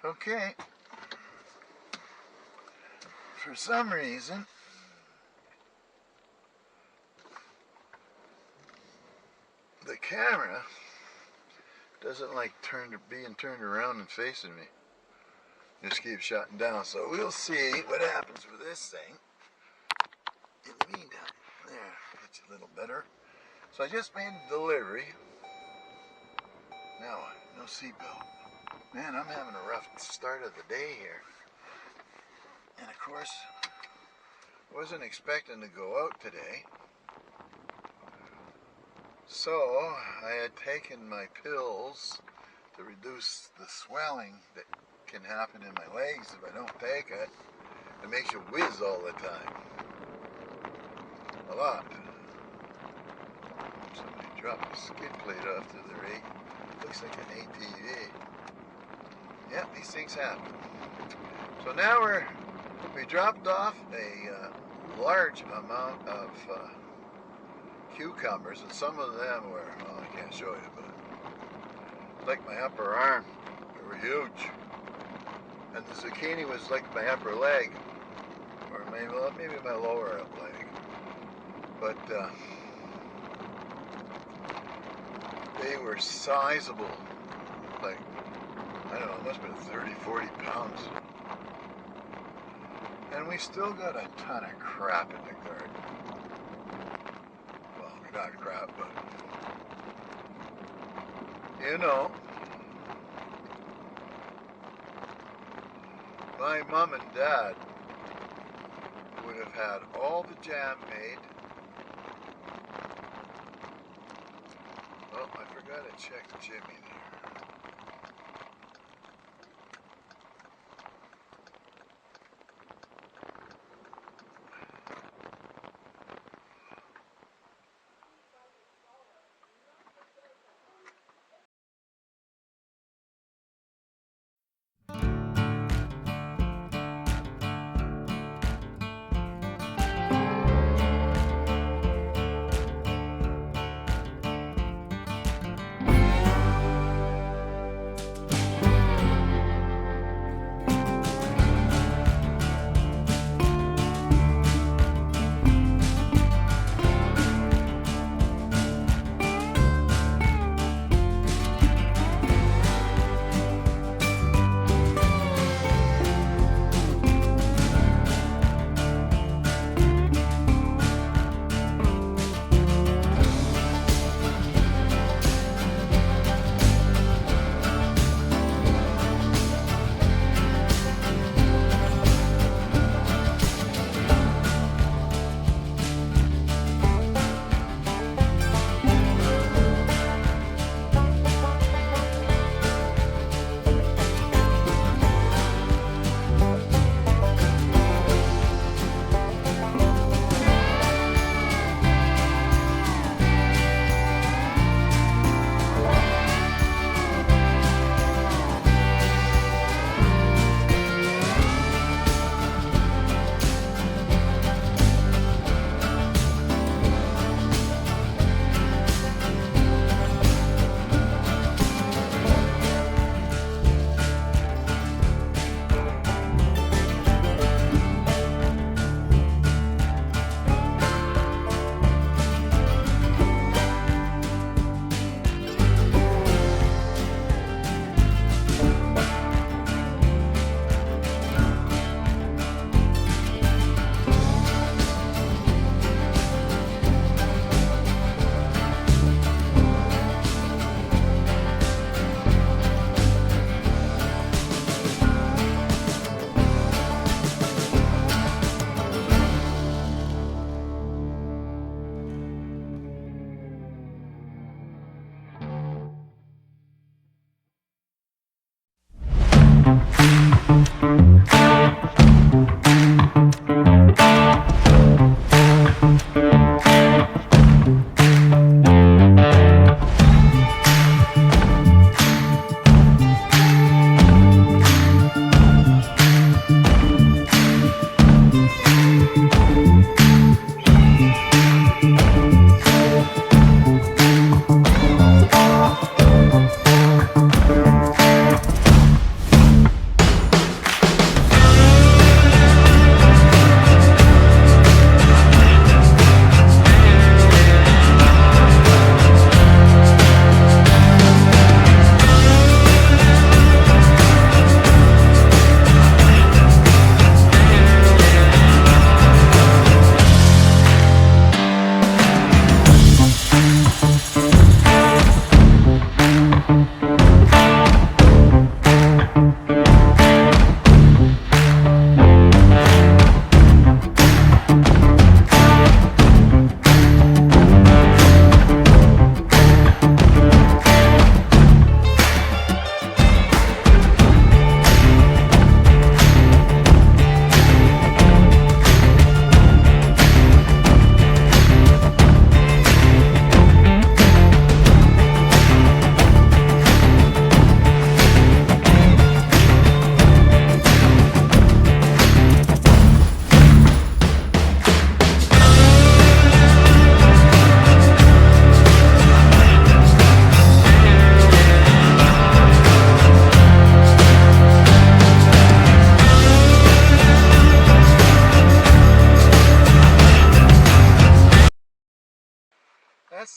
Okay. For some reason, the camera doesn't like being turned around and facing me. Just keeps shutting down. So we'll see what happens with this thing. In the meantime, there, that's a little better. So I just made a delivery. Now, no seatbelt. Man, I'm having a rough start of the day here. And of course, wasn't expecting to go out today. So I had taken my pills to reduce the swelling that can happen in my legs if I don't take it. It makes you whiz all the time. A lot. Somebody dropped a skid plate off to the right. Looks like an ATV. Yeah, these things happen. So now we dropped off a large amount of cucumbers, and some of them were, well, I can't show you, but like my upper arm. They were huge. And the zucchini was like my upper leg, or maybe my lower leg. But they were sizable, like, I don't know, it must have been 30, 40 pounds. And we still got a ton of crap in the garden. Well, not crap, but, you know, my mom and dad would have had all the jam made. Oh, I forgot to check Jimmy there.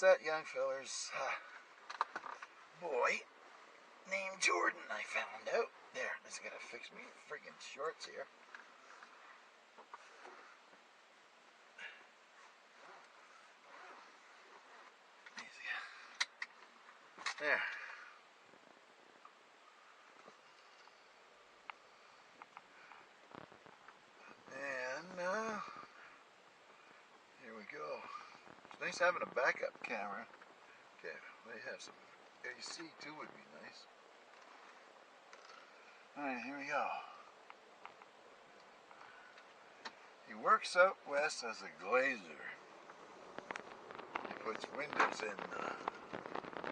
It's that young feller's boy named Jordan, I found out. There, I just gotta fix me friggin' shorts here. There. And here we go. It's nice having a backup camera. Okay, they have some AC too, would be nice. Alright, here we go. He works out west as a glazer. He puts windows in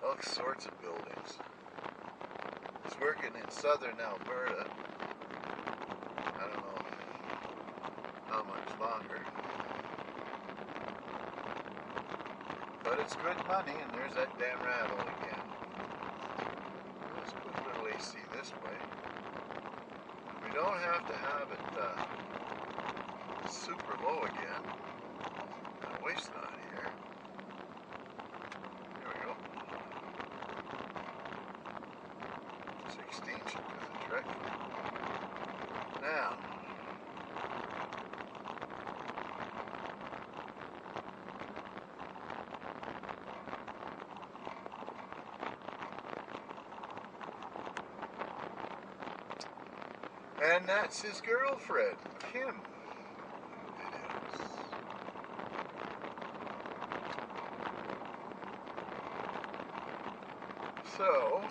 all sorts of buildings. He's working in southern Alberta. I don't know how much longer. But it's good money, and there's that damn rattle again. Let's put a little AC this way. We don't have to have it super low again. The wave's not here. There we go. 16 should do the trick. Now, and that's his girlfriend, Kim. It is. So,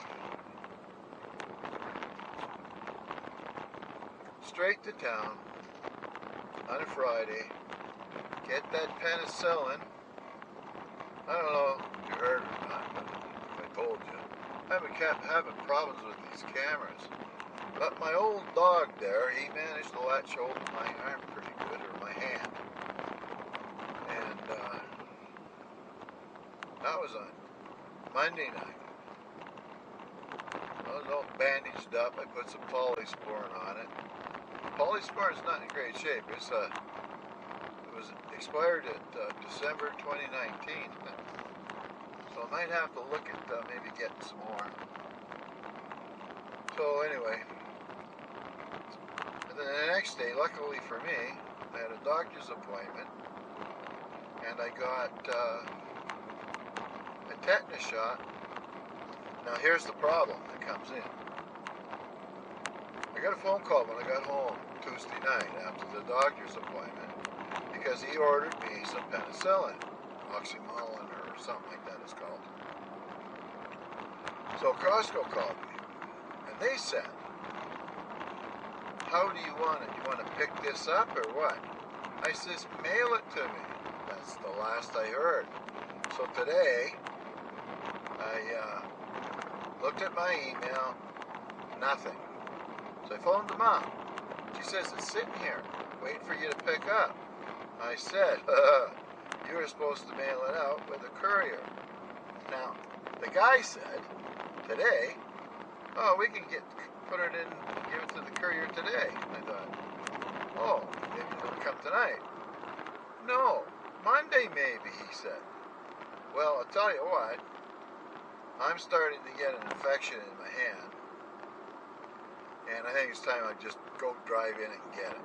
straight to town on a Friday, get that penicillin. I don't know if you heard or not, but if I told you, I've been having problems with these cameras. But my old dog there, he managed to latch hold of my arm pretty good, or my hand. And that was on Monday night. I was all bandaged up. I put some polysporin on it. Polysporin's not in great shape. It was expired at December 2019. So I might have to look at maybe getting some more. So anyway, and then the next day, luckily for me, I had a doctor's appointment, and I got a tetanus shot. Now here's the problem that comes in. I got a phone call when I got home Tuesday night after the doctor's appointment because he ordered me some penicillin, oxymolin or something like that it's called. So Costco called me, and they said, how do you want it? You want to pick this up or what? I says, mail it to me. That's the last I heard. So today, I looked at my email, nothing. So I phoned the mom. She says, it's sitting here, waiting for you to pick up. I said, you were supposed to mail it out with a courier. Now, the guy said, today, oh, we can put it in and give it to the courier today. I thought, oh, maybe it'll come tonight. No, Monday maybe, he said. Well, I'll tell you what, I'm starting to get an infection in my hand, and I think it's time I just go drive in and get it.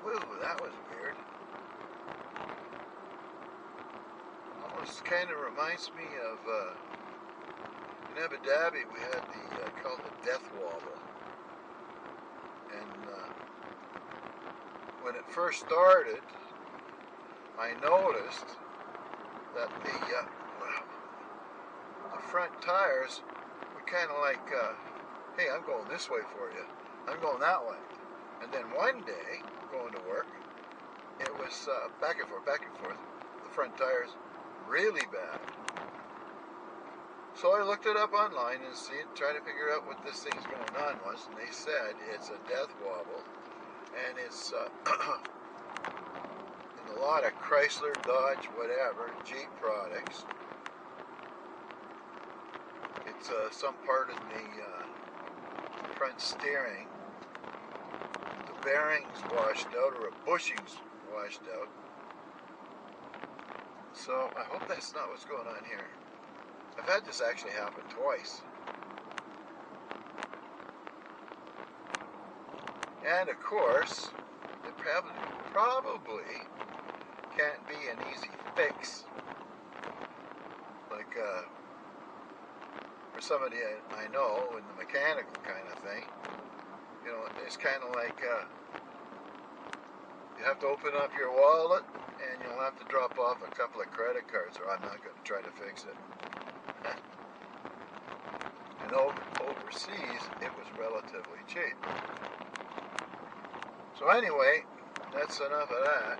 Woo, that was weird. Almost kind of reminds me of, in Abu Dhabi we had called the death wobble. And when it first started, I noticed that the front tires were kind of like, hey, I'm going this way for you. I'm going that way. And then one day, going to work, it was back and forth. The front tires really bad. So I looked it up online and tried to figure out what this thing's going on was, and they said it's a death wobble, and it's in a lot of Chrysler, Dodge, whatever, Jeep products. It's some part of the front steering, the bearings washed out, or a bushing's washed out. So I hope that's not what's going on here. I've had this actually happen twice. And of course, it probably can't be an easy fix. Like for somebody I know in the mechanical kind of thing, you know, it's kind of like you have to open up your wallet and you'll have to drop off a couple of credit cards, or I'm not going to try to fix it. And overseas, it was relatively cheap. So anyway, that's enough of that.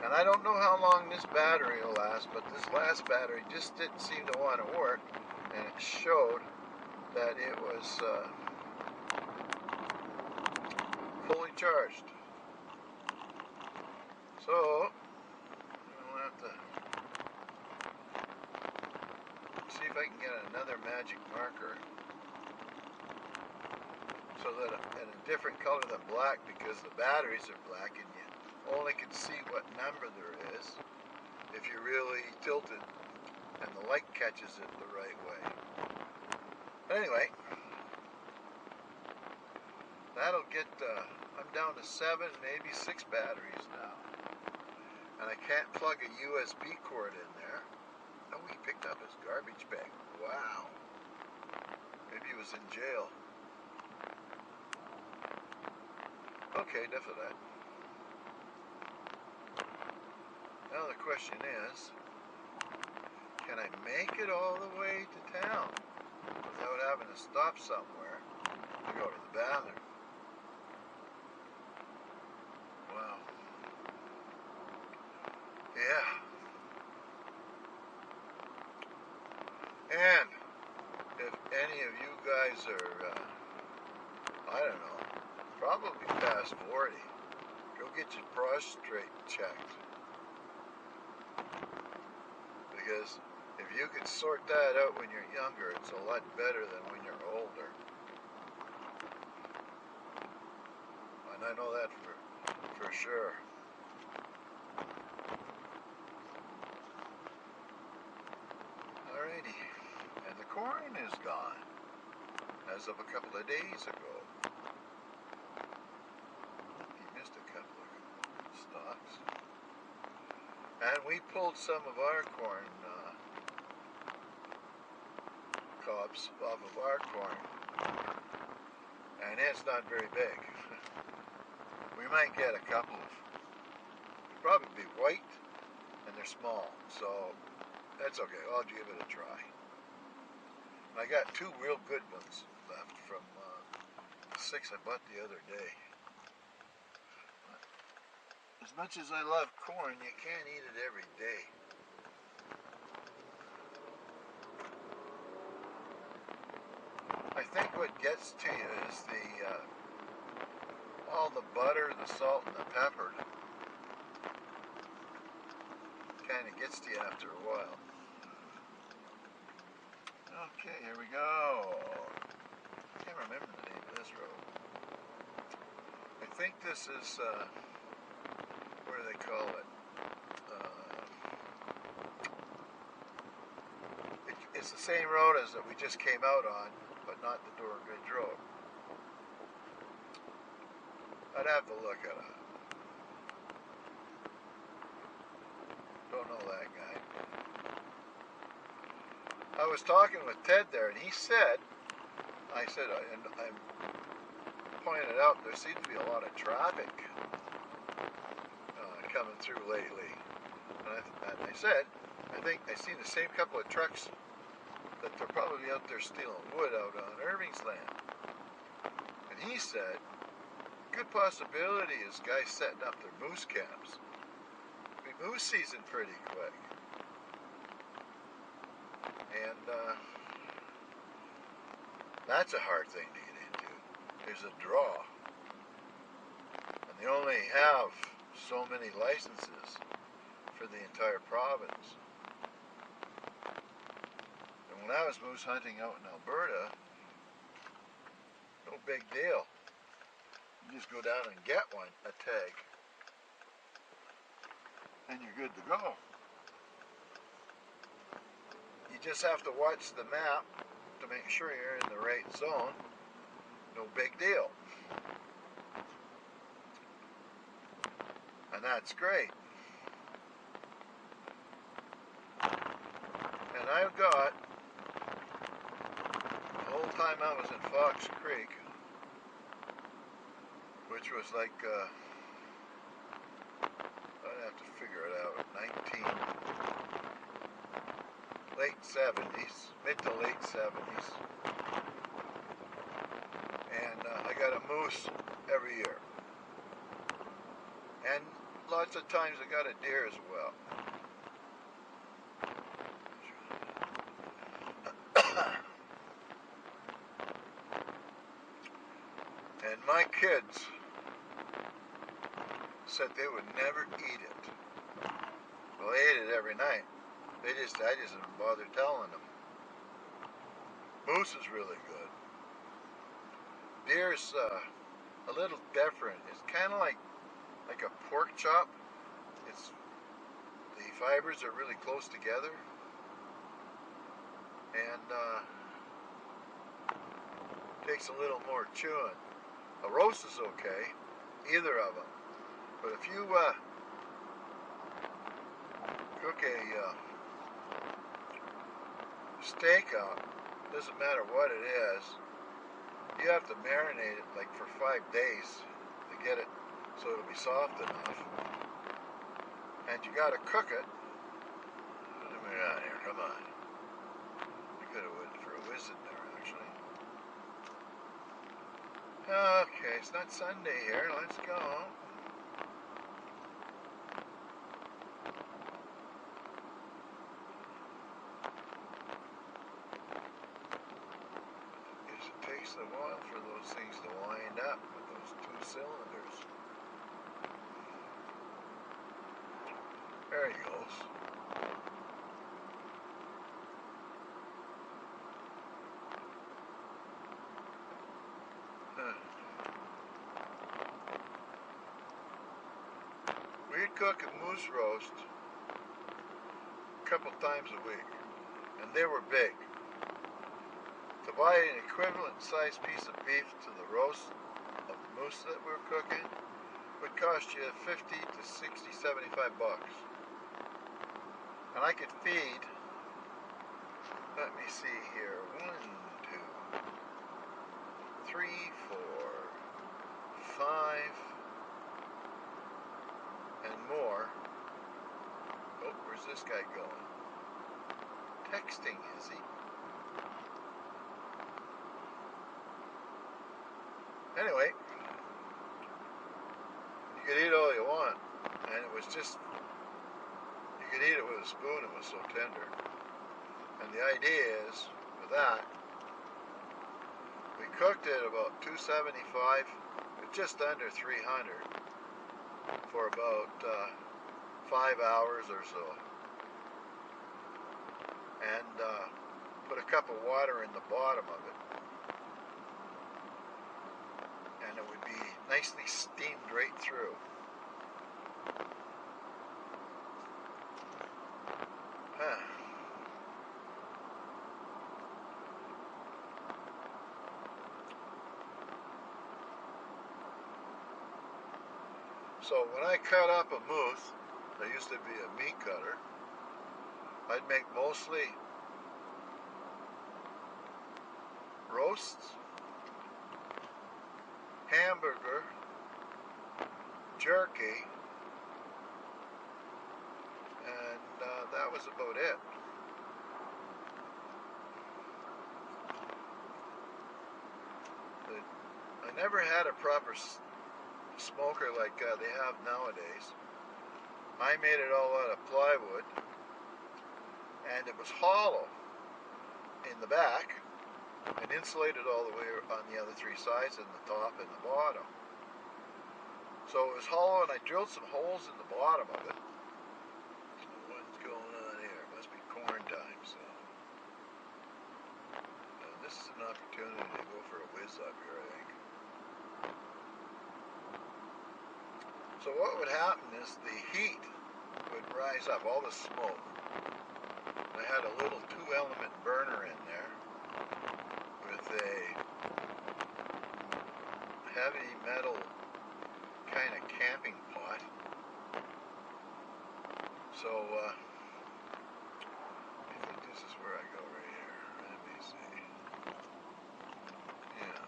And I don't know how long this battery will last, but this last battery just didn't seem to want to work, and it showed that it was fully charged. So I'll have to see if I can get another magic marker so that in a different color than black, because the batteries are black and you only can see what number there is if you're really tilted and the light catches it the right way. But anyway, that'll get, I'm down to 7, maybe 6 batteries now. And I can't plug a USB cord in there. Oh, he picked up his garbage bag. Wow. Maybe he was in jail. Okay, enough of that. Now the question is, can I make it all the way to town without having to stop somewhere to go to the bathroom? Wow. Yeah. And if any of you guys are, I don't know, probably past 40, go get your prostate checked. Because if you can sort that out when you're younger, it's a lot better than when you're older. And I know that for sure. Alrighty. And the corn is gone as of a couple of days ago. He missed a couple of stalks. And we pulled some of our corn cobs off of our corn, and it's not very big. We might get a couple of, probably be white, and they're small, so that's okay. I'll give it a try. I got 2 real good ones left from 6 I bought the other day. As much as I love corn, you can't eat it every day. I think what gets to you is all the butter, the salt, and the pepper kind of gets to you after a while. Okay, here we go. I can't remember the name of this road. I think this is, what do they call it? It's the same road as that we just came out on, but not the Dorn Ridge Road. I'd have to look it up. Don't know that guy. I was talking with Ted there, and he said, and I pointed out there seems to be a lot of traffic coming through lately. And I said, I think I see the same couple of trucks that they're probably out there stealing wood out on Irving's land. And he said, good possibility is guys setting up their moose camps. It'll be moose season pretty quick. And that's a hard thing to get into. There's a draw. And they only have so many licenses for the entire province. And when I was moose hunting out in Alberta, no big deal. You just go down and get one, a tag. and you're good to go. You just have to watch the map to make sure you're in the right zone. No big deal. And that's great. And I've got, the whole time I was in Fox Creek, which was like, I'd have to figure it out, late 70s, mid to late 70s. And I got a moose every year. And lots of times I got a deer as well. And my kids said they would never eat it. Well, they ate it every night. I just didn't bother telling them. Moose is really good. Deer's a little different. It's kind of like a pork chop. The fibers are really close together, and takes a little more chewing. A roast is okay, either of them. But if you cook a steak up, doesn't matter what it is, you have to marinate it like for 5 days to get it so it'll be soft enough. And you gotta cook it. Let me out here, come on. You could have went for a whiz in there, actually. Okay, it's not Sunday here, let's go. Guess it takes a while for those things to wind up with those 2 cylinders. There he goes. We'd cook a moose roast a couple times a week, and they were big. To buy an equivalent sized piece of beef to the roast of the moose that we're cooking would cost you 50 to 60, 75 bucks. And I could feed, let me see here, 1, 2, 3, 4, 5, and more. Oh, where's this guy going? Texting, is he? Anyway, you could eat all you want, and it was just, you could eat it with a spoon, it was so tender. And the idea is, with that, we cooked it about 275, just under 300, for about 5 hours or so. And put a cup of water in the bottom of it. And it would be nicely steamed right through. So when I cut up a moose, I used to be a meat cutter, I'd make mostly roasts, hamburger, jerky, and that was about it. I never had a proper smoker like they have nowadays. I made it all out of plywood, and it was hollow in the back and insulated all the way on the other 3 sides, and the top and the bottom. So it was hollow, and I drilled some holes in the bottom of it. So what's going on here? It must be corn time, so. This is an opportunity to go for a whiz up here, I think. So what would happen is the heat would rise up, all the smoke. I had a little 2-element burner in there with a heavy metal kind of camping pot. So, I think this is where I go right here. Let me see. Yeah,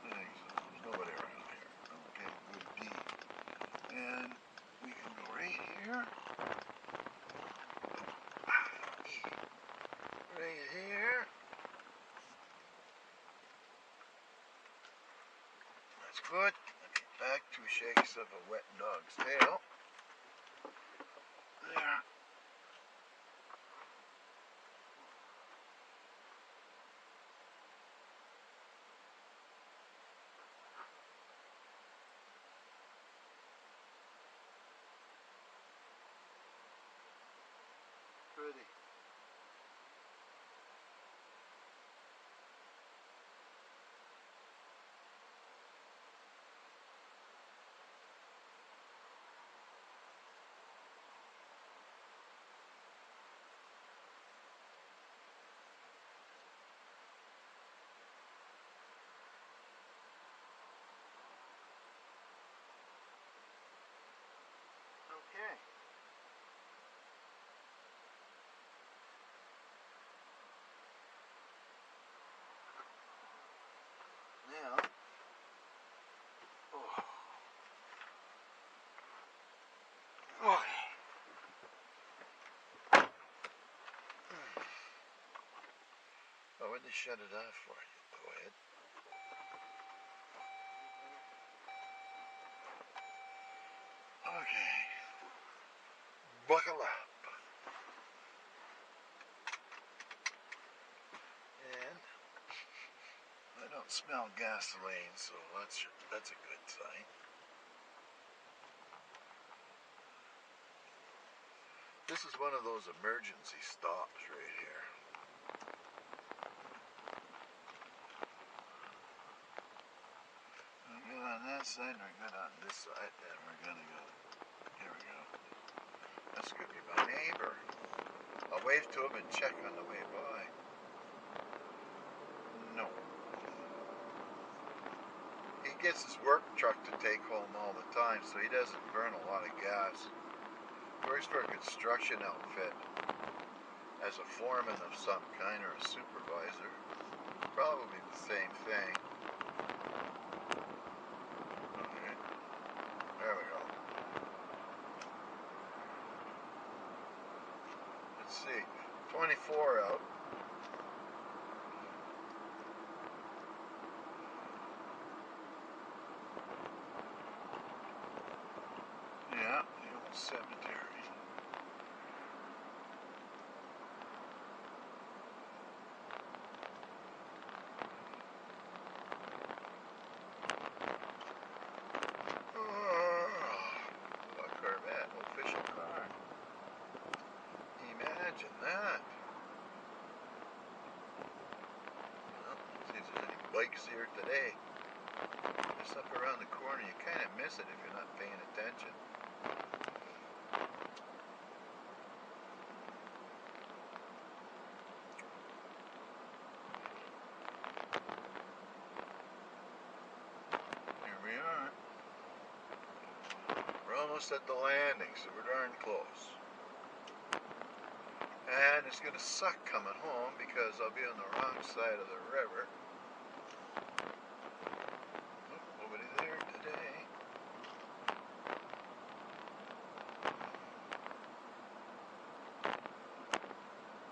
I think so. There's nobody around here. Okay, good D. And we can go right here. Right here. That's good. Back 2 shakes of a wet dog's tail. There. Pretty. Okay. Now, okay. Oh, what'd they shut it off for? Go ahead. Okay. Buckle up. And I don't smell gasoline, so that's a good sign. This is one of those emergency stops right here. We're good on that side, we're good on this side, and we're gonna go. Here we go. That's gonna be my neighbor. I'll wave to him and check on the way by. No. He gets his work truck to take home all the time, so he doesn't burn a lot of gas. Works for a construction outfit as a foreman of some kind or a supervisor. Probably the same thing. Okay. There we go. Let's see. 24 out. Yeah, the old cemetery. Imagine that. Well, see if there's any bikes here today. Just up around the corner, you kind of miss it if you're not paying attention. Here we are. We're almost at the landing, so we're darn close. And it's going to suck coming home because I'll be on the wrong side of the river. Oh, nobody there today.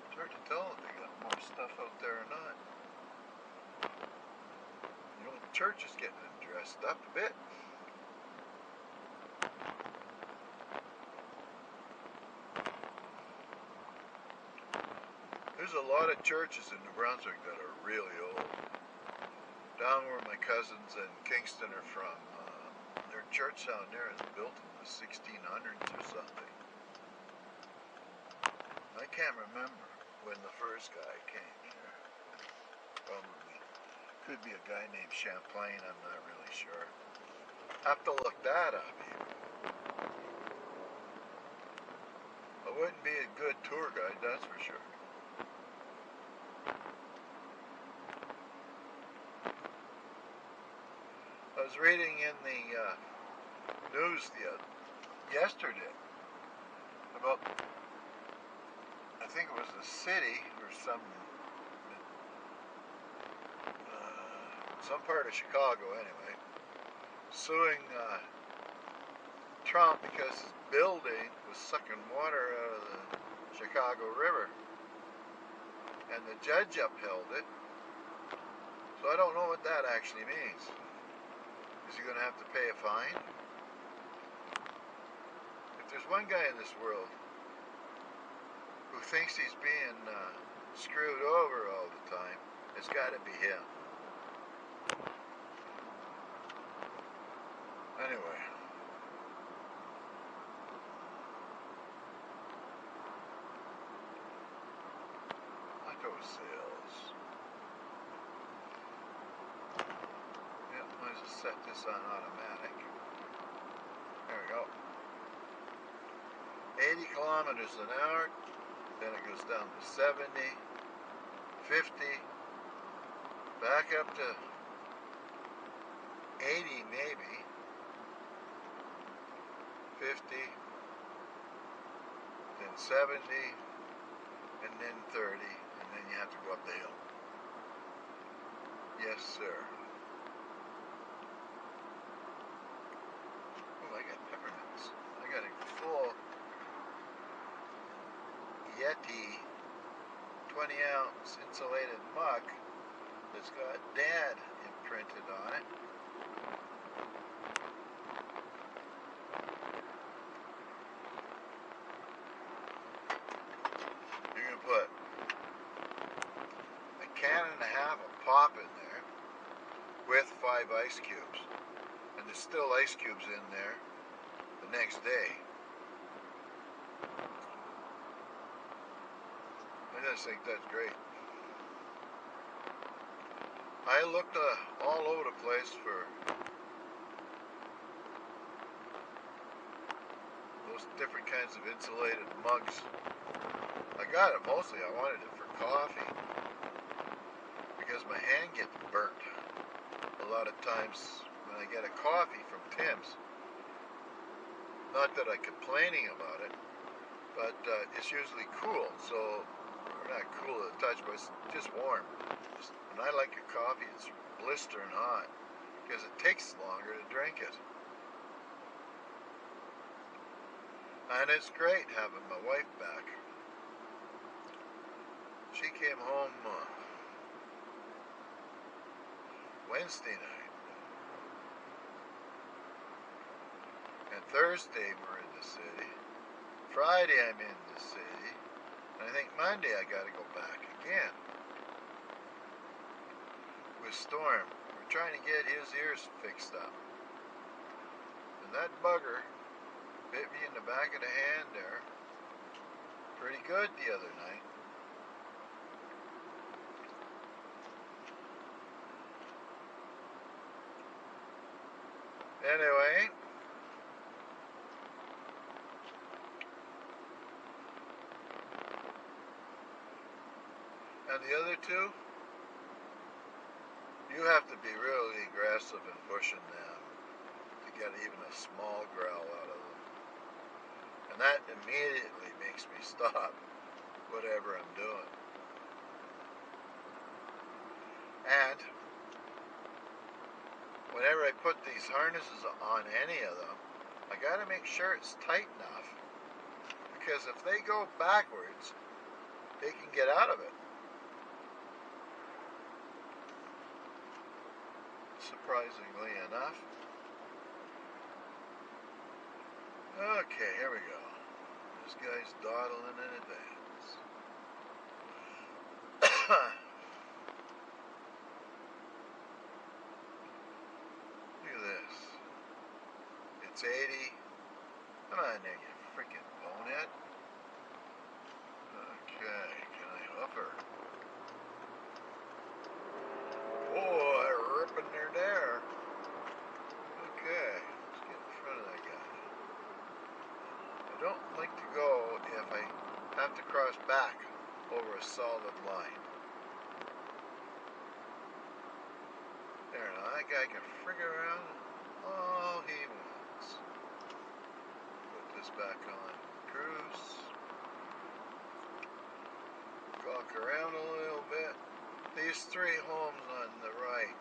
It's hard to tell if they got more stuff out there or not. The old church is getting dressed up a bit. There's a lot of churches in New Brunswick that are really old. Down where my cousins in Kingston are from, their church down there is built in the 1600s or something. I can't remember when the first guy came here. Probably could be a guy named Champlain, I'm not really sure. Have to look that up even. wouldn't be a good tour guide, that's for sure. I was reading in the news yesterday about, I think it was the city or some part of Chicago anyway, suing Trump because his building was sucking water out of the Chicago River, and the judge upheld it. So I don't know what that actually means. Is he going to have to pay a fine? If there's one guy in this world who thinks he's being screwed over all the time, it's got to be him. Anyway. Auto sales. Yeah, might as well set this on automatic. There we go. 80 kilometers an hour. Then it goes down to 70, 50, back up to 80 maybe, 50, then 70, and then 30, and then you have to go up the hill. Yes, sir. Oh, I got peppermints. I got a full Yeti 20-ounce insulated mug that's got Dad imprinted on it. You can put a can and a half of pop in there with 5 ice cubes, and there's still ice cubes in there the next day. I just think that's great. I looked all over the place for those different kinds of insulated mugs. I got it mostly, I wanted it for coffee because my hand gets burnt a lot of times when I get a coffee from Tim's. Not that I'm complaining about it, but it's usually cool, so not cool to the touch, but it's just warm. And I like a coffee that's blistering hot because it takes longer to drink it. And it's great having my wife back. She came home Wednesday night. And Thursday we're in the city. Friday I'm in the city. And I think Monday I gotta go back again. With Storm. We're trying to get his ears fixed up. And that bugger bit me in the back of the hand there pretty good the other night. Anyway, and the other two, you have to be really aggressive in pushing them to get even a small growl out of them. And that immediately makes me stop whatever I'm doing. And whenever I put these harnesses on any of them, I gotta make sure it's tight enough, because if they go backwards, they can get out of it. Surprisingly enough. Okay, here we go. This guy's dawdling in advance. Look at this. It's 80. Come on there, you freaking bonehead. Okay, can I hoof her? Boy, ripping her there. Okay, let's get in front of that guy. I don't like to go if I have to cross back over a solid line. There, now that guy can figure around all he wants. Put this back on cruise. Gawk around a little bit. These three homes on the right.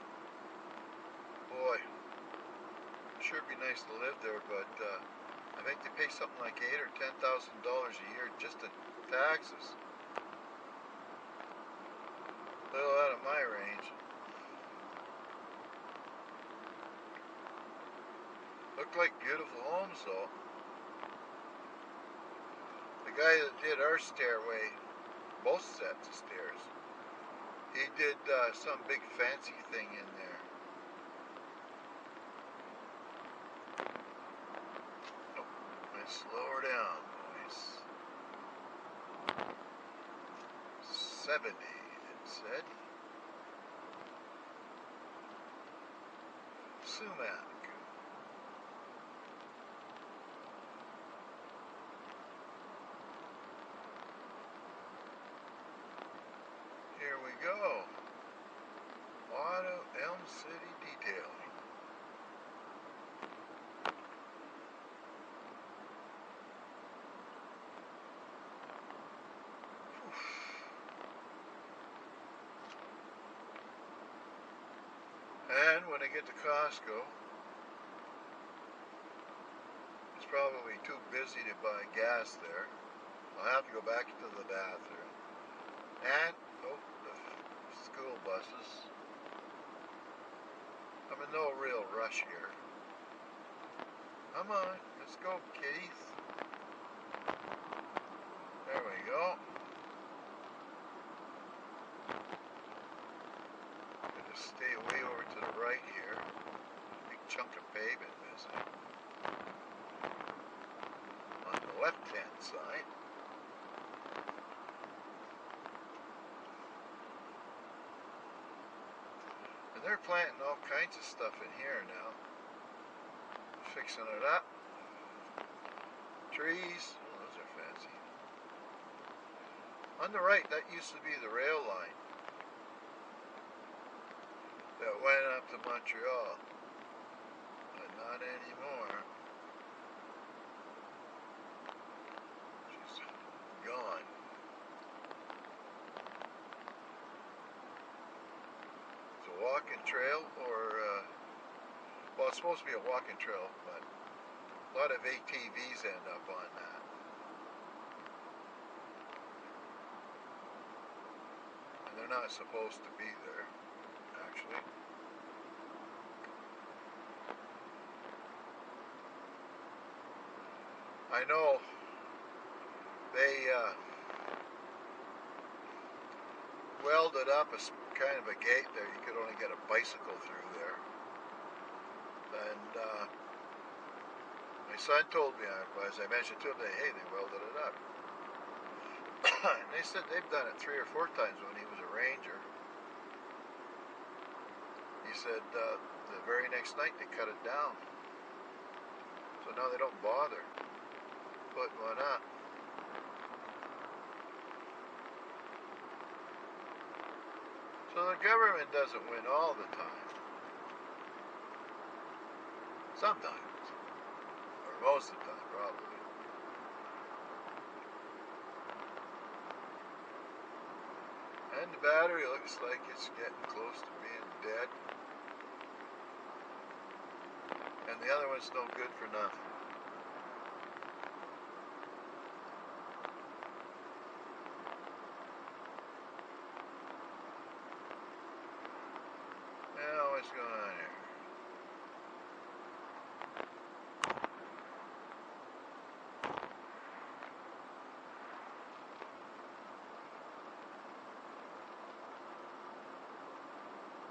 Boy, sure be nice to live there, but I think they pay something like $8,000 or $10,000 a year just in taxes. A little out of my range. Look like beautiful homes though. The guy that did our stairway, both sets of stairs, he did some big fancy thing in there. Oh, let's slow her down, boys. 70, it said. Sumac. Here we go. Auto Elm City Detailing. And when I get to Costco, it's probably too busy to buy gas there. I'll have to go back to the bathroom. And, oh, the school buses. I'm in no real rush here. Come on, let's go, kiddies. There we go. Gotta stay way over to the right here. Big chunk of pavement missing. On the left-hand side. And they're planting all kinds of stuff in here now. Fixing it up. Trees. Oh, those are fancy. On the right, that used to be the rail line that went up to Montreal. But not anymore. She's gone. It's a walking trail, or well, it's supposed to be a walking trail, but a lot of ATVs end up on that. And they're not supposed to be there, actually. I know they welded up a kind of a gate there. You could only get a bicycle through there. And my son told me, as I mentioned to him, hey, they welded it up. And they said they've done it 3 or 4 times when he was a ranger. He said the very next night they cut it down. So now they don't bother putting one up. So the government doesn't win all the time. Sometimes. Or most of the time, probably. And the battery looks like it's getting close to being dead. And the other one's no good for nothing. Now what's going on here?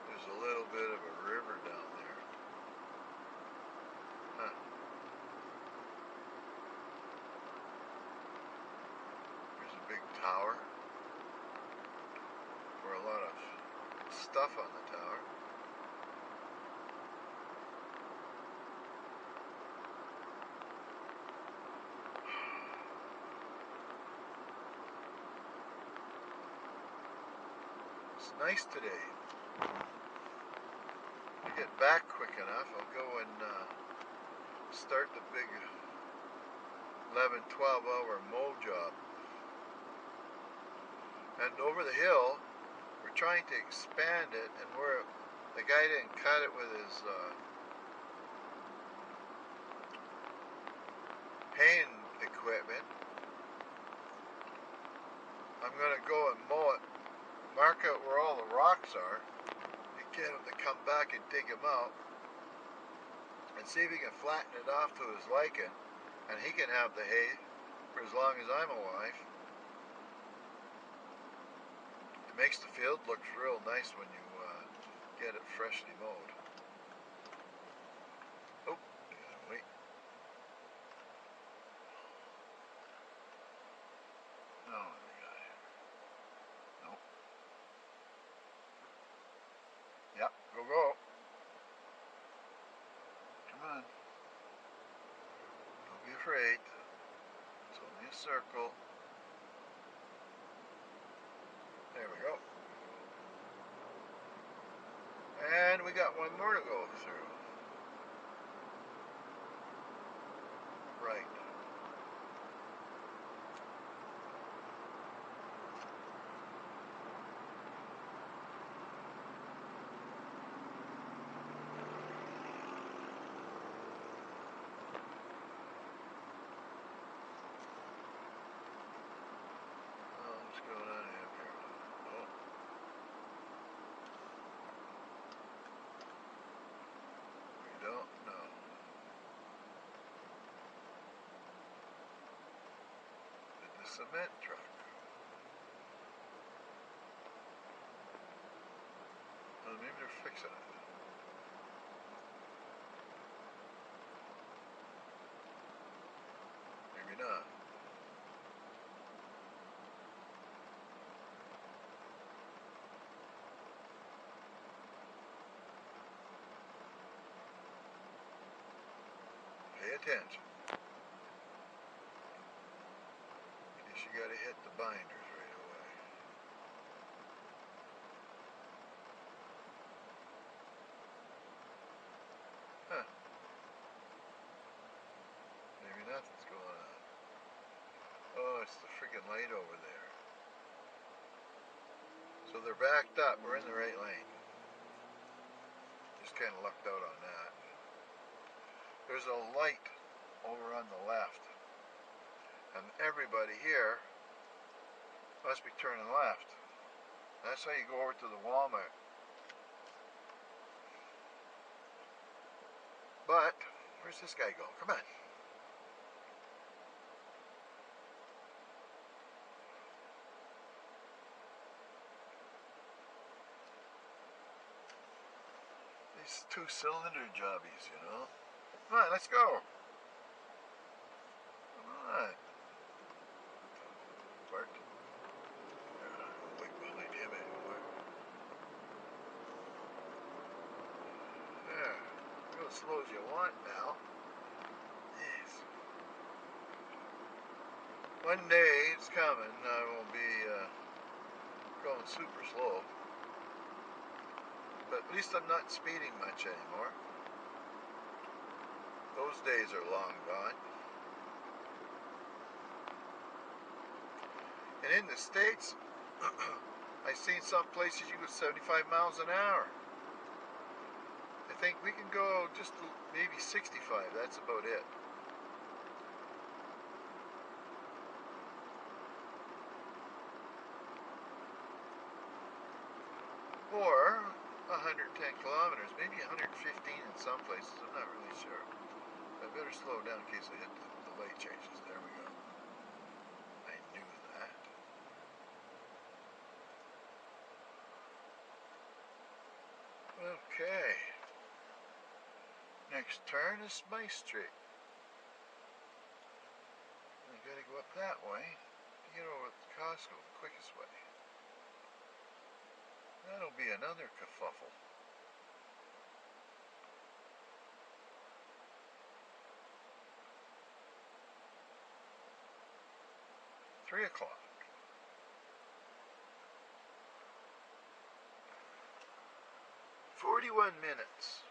There's a little bit of a river down there. Huh. There's a big tower. Or a lot of stuff on the tower. nice today. To get back quick enough, I'll go and start the big 11-12 hour mow job. And over the hill, we're trying to expand it, and the guy didn't cut it with his haying equipment. I'm going to go and mow it, mark out where all the rocks are, and get him to come back and dig them out, and see if he can flatten it off to his liking, and he can have the hay for as long as I'm alive. It makes the field look real nice when you get it freshly mowed. Oh, wait. No, we got it. Nope. Yep, go. Come on. Don't be afraid. It's only a circle. There we go. And we got one more to go through. Right. Oh, what's going on here? Oh. We don't know. The cement truck. Well, maybe they're fixing it. Maybe not. Pay attention. In case you gotta hit the binders right away. Huh. Maybe nothing's going on. Oh, it's the friggin' light over there. So they're backed up. We're in the right lane. Just kind of lucked out on that. There's a light over on the left. And everybody here must be turning left. That's how you go over to the Walmart. But, where's this guy going? Come on. These two-cylinder jobbies, you know. Come on, let's go. Come on. Bart. Don't wait behind him anymore. There. Go as slow as you want now. Yes. One day it's coming. I will be going super slow. But at least I'm not speeding much anymore. Those days are long gone. And in the States, I've seen some places you go 75 miles an hour. I think we can go just maybe 65. That's about it. Or 110 kilometers, maybe 115 in some places. I'm not really sure. I better slow down in case I hit the light changes. There we go. I knew that. Okay. Next turn is my street. I gotta go up that way to get over to Costco the quickest way. That'll be another kerfuffle. 3 o'clock. 41 minutes.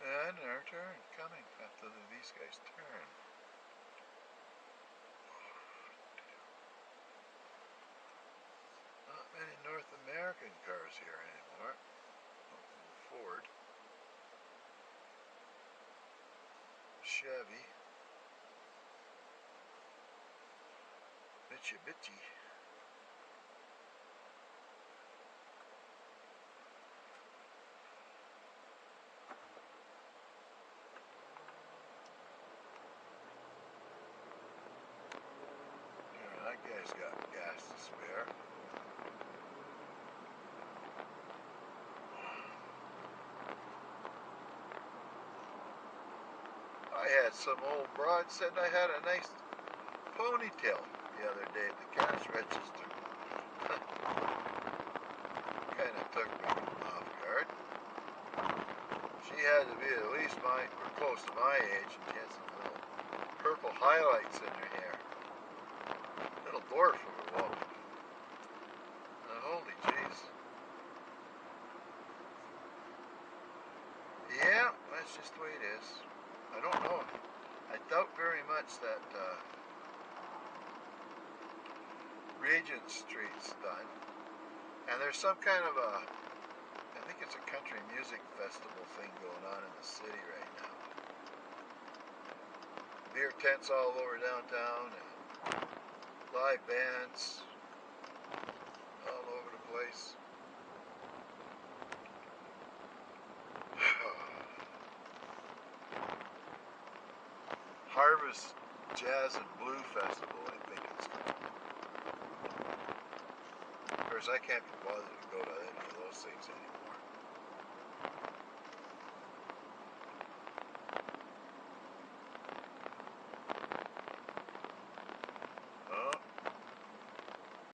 And our turn coming after these guys turn. Not many North American cars here anymore. Ford, Chevy, Mitsubishi. That guy's got gas to spare. I had some old broad said I had a nice ponytail the other day at the cash register. Kind of took me off guard. She had to be at least close to my age, and she had some little purple highlights in her hair. Little dwarf of a woman. Holy jeez. Yeah, that's just the way it is. I don't know. I doubt very much that Regent Street's done. And there's some kind of I think it's a country music festival thing going on in the city right now. Beer tents all over downtown and live bands all over the place. Harvest Jazz and Blue Festival, I think it's called. Of course, I can't be bothered to go to any of those things anymore.